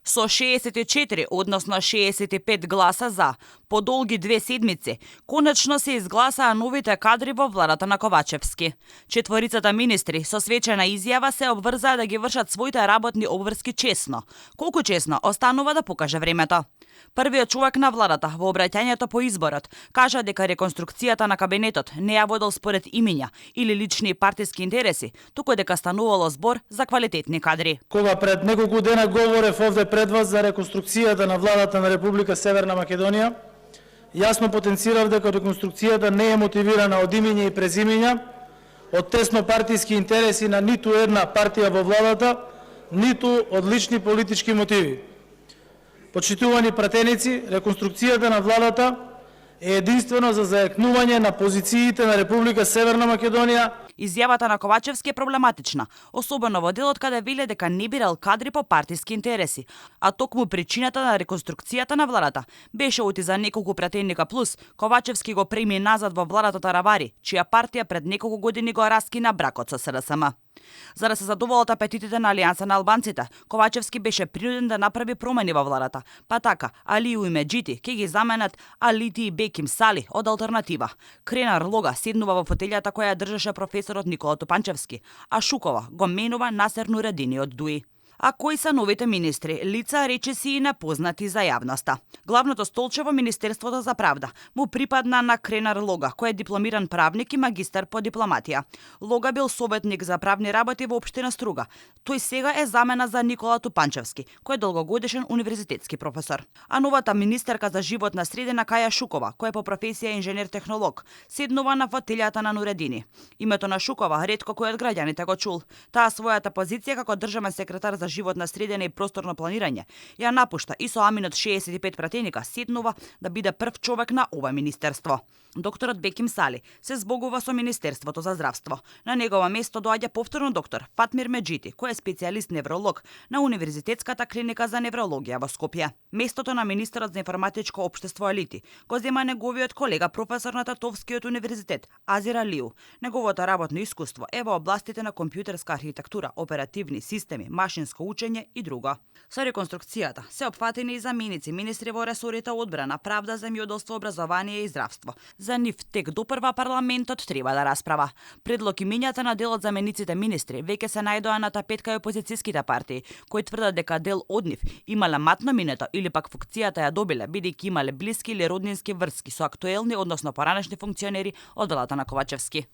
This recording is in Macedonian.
Со 64, односно 65 гласа за, по долги 2 седмици, конечно се изгласаа новите кадри во владата на Ковачевски. Четворицата министри со свечена изјава се обврзаа да ги вршат своите работни обврски честно. Колку честно, останува да покаже времето. Првиот човек на владата во обраќањето по изборот кажа дека реконструкцијата на кабинетот не ја водел според имиња или лични партиски интереси, туку дека станувало збор за квалитетни кадри. Кога пред неколку дена говорев овде пред вас за реконструкцијата на владата на Република Северна Македонија, јасно потенцирав дека реконструкцијата не е мотивирана од имиња и презимиња, од тесно партиски интереси на ниту една партија во владата, ниту од лични политички мотиви. Почитувани пратеници, реконструкцијата на владата е единствено за зајакнување на позициите на Република Северна Македонија. Изјавата на Ковачевски е проблематична, особено во делот каде веле дека не бирал кадри по партиски интереси, а токму причината на реконструкцијата на владата беше оти за неколку пратеника плюс, Ковачевски го преми назад во владата Таравари, чија партија пред неколку години го раскина бракот со СДСМ. За да се задоволат апетитите на Алијанса на албанците, Ковачевски беше принуден да направи промени во владата, па така Алију и Меджити ќе ги заменат Алити и Беким Сали од Алтернатива. Кренар Лога седнува во фотелјата која ја држеше професорот Никола Тупанчевски, а Шукова го менува Насер Нуредини од ДУИ. А кои се новите министри? Лица речиси и непознати за јавноста. Главното столче во Министерството за правда му припадна на Кренар Лога, кој е дипломиран правник и магистар по дипломатија. Лога бил советник за правни работи во општина Струга. Тој сега е замена за Никола Тупанчевски, кој е долгогодишен универзитетски професор. А новата министерка за животна средина Каја Шукова, која е по професија инженер-технолог, седнува на фотелјата на Нуредини. Името на Шукова ретко кој од граѓаните го чул. Таа својата позиција како државен секретар за животна средина и просторно планирање ја напушта и со амин од 65 пратеника седнува да биде прв човек на ова министерство. Докторот Беким Сали се збогува со Министерството за здравство. На негово место доаѓа повторно доктор Фатмир Меджити, кој е специјалист невролог на Универзитетската клиника за неврологија во Скопје. Местото на министерот за информатичко општество Алити го зема неговиот колега професор на Татовскиот универзитет Азир Алиу. Неговото работно искуство е во областите на компјутерска архитектура, оперативни системи, машинско учење и друго. Со реконструкцијата се опфатени и заменици министри во ресорите одбрана, правда, земјоделство, образование и здравство. За нив тек допрва парламентот треба да расправа. Предлог имињата на дел од замениците министри веќе се најдоа на тапетка и опозицијските партии, кои тврдат дека дел од нив имале матно минето или пак функцијата ја добиле бидејќи имале блиски или роднински врски со актуелни, односно поранешни функционери од владата на Ковачевски.